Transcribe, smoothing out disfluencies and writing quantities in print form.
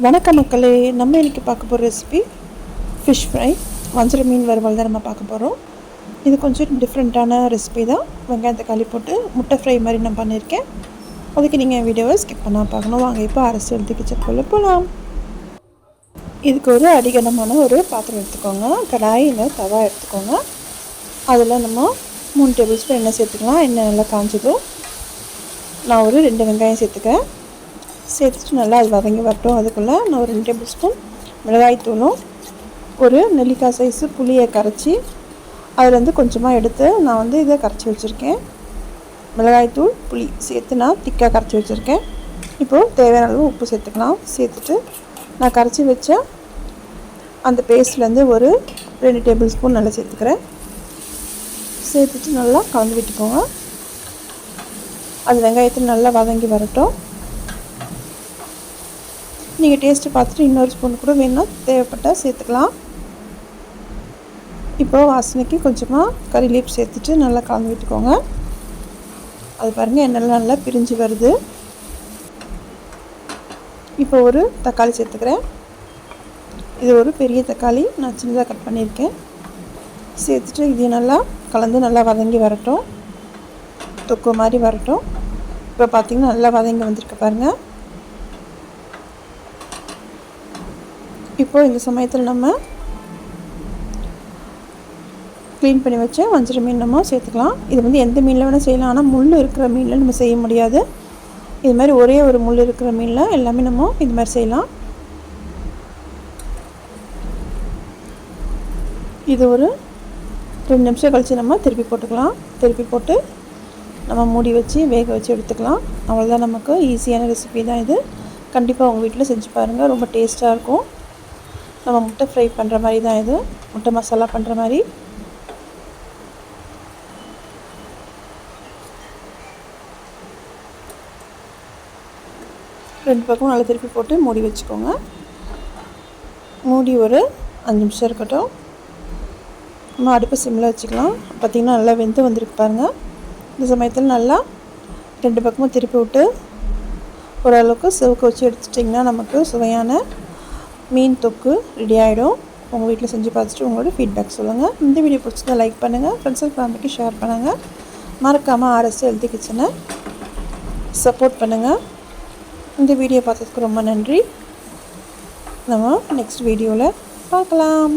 வணக்க மக்களே, நம்ம இன்றைக்கி பார்க்க போகிற ரெசிபி ஃபிஷ் ஃப்ரை. வஞ்சர மீன் வறுவல் தான் நம்ம பார்க்க போகிறோம். இது கொஞ்சம் டிஃப்ரெண்ட்டான ரெசிபி தான். வெங்காயம் தக்காளி போட்டு முட்டை ஃப்ரை மாதிரி நான் பண்ணியிருக்கேன். அதுக்கு நீங்கள் வீடியோவை ஸ்கிப் பண்ணால் பார்க்கணும். வாங்க இப்போ அரசியல் கிச்சனுக்குள்ளே போகலாம். இதுக்கு ஒரு அடிகனமான ஒரு பாத்திரம் எடுத்துக்கோங்க. கடாய் இல்லை தவா எடுத்துக்கோங்க. அதில் நம்ம 3 டேபிள் ஸ்பூன் எண்ணெய் சேர்த்துக்கலாம். எண்ணெய் நல்லா காஞ்சதும் நான் ஒரு 2 வெங்காயம் சேர்த்துக்கேன். சேர்த்துட்டு நல்லா அது வதங்கி வரட்டும். அதுக்குள்ளே நான் ஒரு 2 டேபிள் ஸ்பூன் மிளகாய் தூளும் ஒரு நெல்லிக்காய் சைஸு புளியை கரைச்சி அதிலேருந்து கொஞ்சமாக எடுத்து நான் இதை கரைச்சி வச்சுருக்கேன். மிளகாய் தூள் புளி சேர்த்து நான் திக்காக கரைச்சி வச்சுருக்கேன். இப்போது தேவையான அளவு உப்பு சேர்த்துக்கலாம். சேர்த்துட்டு நான் கரைச்சி வச்ச அந்த பேஸ்ட்லேருந்து ஒரு 2 டேபிள் ஸ்பூன் நல்லா சேர்த்துக்கிறேன். சேர்த்துட்டு நல்லா கலந்து விட்டுக்கோங்க. அது வெங்காயத்தில் நல்லா வதங்கி வரட்டும். நீங்கள் டேஸ்ட்டு பார்த்துட்டு இன்னொரு ஸ்பூன் கூட வேணும்னா தேவைப்பட்டால் சேர்த்துக்கலாம். இப்போது வாசனைக்கு கொஞ்சமாக கறி லீஃப் சேர்த்துட்டு நல்லா கலந்து விட்டுக்கோங்க. அது பாருங்கள் எண்ணெய்லாம் நல்லா பிரிஞ்சு வருது. இப்போ ஒரு தக்காளி சேர்த்துக்கிறேன். இது ஒரு பெரிய தக்காளி நான் சின்னதாக கட் பண்ணியிருக்கேன். சேர்த்துட்டு இதையும் நல்லா கலந்து நல்லா வதங்கி வரட்டும். தொக்கு மாதிரி வரட்டும். இப்போ பார்த்திங்கன்னா நல்லா வதங்கி வந்திருக்கு பாருங்கள். இப்போது இந்த சமயத்தில் நம்ம க்ளீன் பண்ணி வச்ச வஞ்சர மீன் நம்ம சேர்த்துக்கலாம். இது எந்த மீனில் வேணால் செய்யலாம். ஆனால் முள் இருக்கிற மீனில் நம்ம செய்ய முடியாது. இது மாதிரி ஒரே ஒரு முள் இருக்கிற மீனில் எல்லாமே நம்ம இது மாதிரி செய்யலாம். இது ஒரு 2 நிமிஷம் கழித்து நம்ம திருப்பி போட்டுக்கலாம். திருப்பி போட்டு நம்ம மூடி வச்சு வேக வச்சு எடுத்துக்கலாம். அவ்வளோதான், நமக்கு ஈஸியான ரெசிபி தான் இது. கண்டிப்பாக உங்கள் வீட்டில் செஞ்சு பாருங்கள். ரொம்ப டேஸ்ட்டாக இருக்கும். நம்ம முட்டை ஃப்ரை பண்ணுற மாதிரி தான் இது. முட்டை மசாலா பண்ணுற மாதிரி. ரெண்டு பக்கமும் நல்லா திருப்பி போட்டு மூடி வச்சுக்கோங்க. மூடி ஒரு 5 நிமிஷம் இருக்கட்டும். நம்ம அடுப்பு சிம்மில் வச்சுக்கலாம். பார்த்திங்கன்னா நல்லா வெந்து வந்திருக்கு பாருங்கள். இந்த சமயத்தில் நல்லா 2 பக்கமும் திருப்பி விட்டு ஓரளவுக்கு செவக்க வச்சு எடுத்துட்டிங்கன்னா நமக்கு சுவையான மீன் தொக்கு ரெடி ஆகிடும். உங்கள் வீட்டில் செஞ்சு பார்த்துட்டு உங்களோட ஃபீட்பேக் சொல்லுங்கள். இந்த வீடியோ பிடிச்சதா லைக் பண்ணுங்கள். ஃப்ரெண்ட்ஸ் அண்ட் ஃபேமிலிக்கு ஷேர் பண்ணுங்கள். மறக்காமல் ஆர்எஸ் ஹெல்தி கிச்சனை சப்போர்ட் பண்ணுங்கள். இந்த வீடியோ பார்த்ததுக்கு ரொம்ப நன்றி. நம்ம நெக்ஸ்ட் வீடியோவில் பார்க்கலாம்.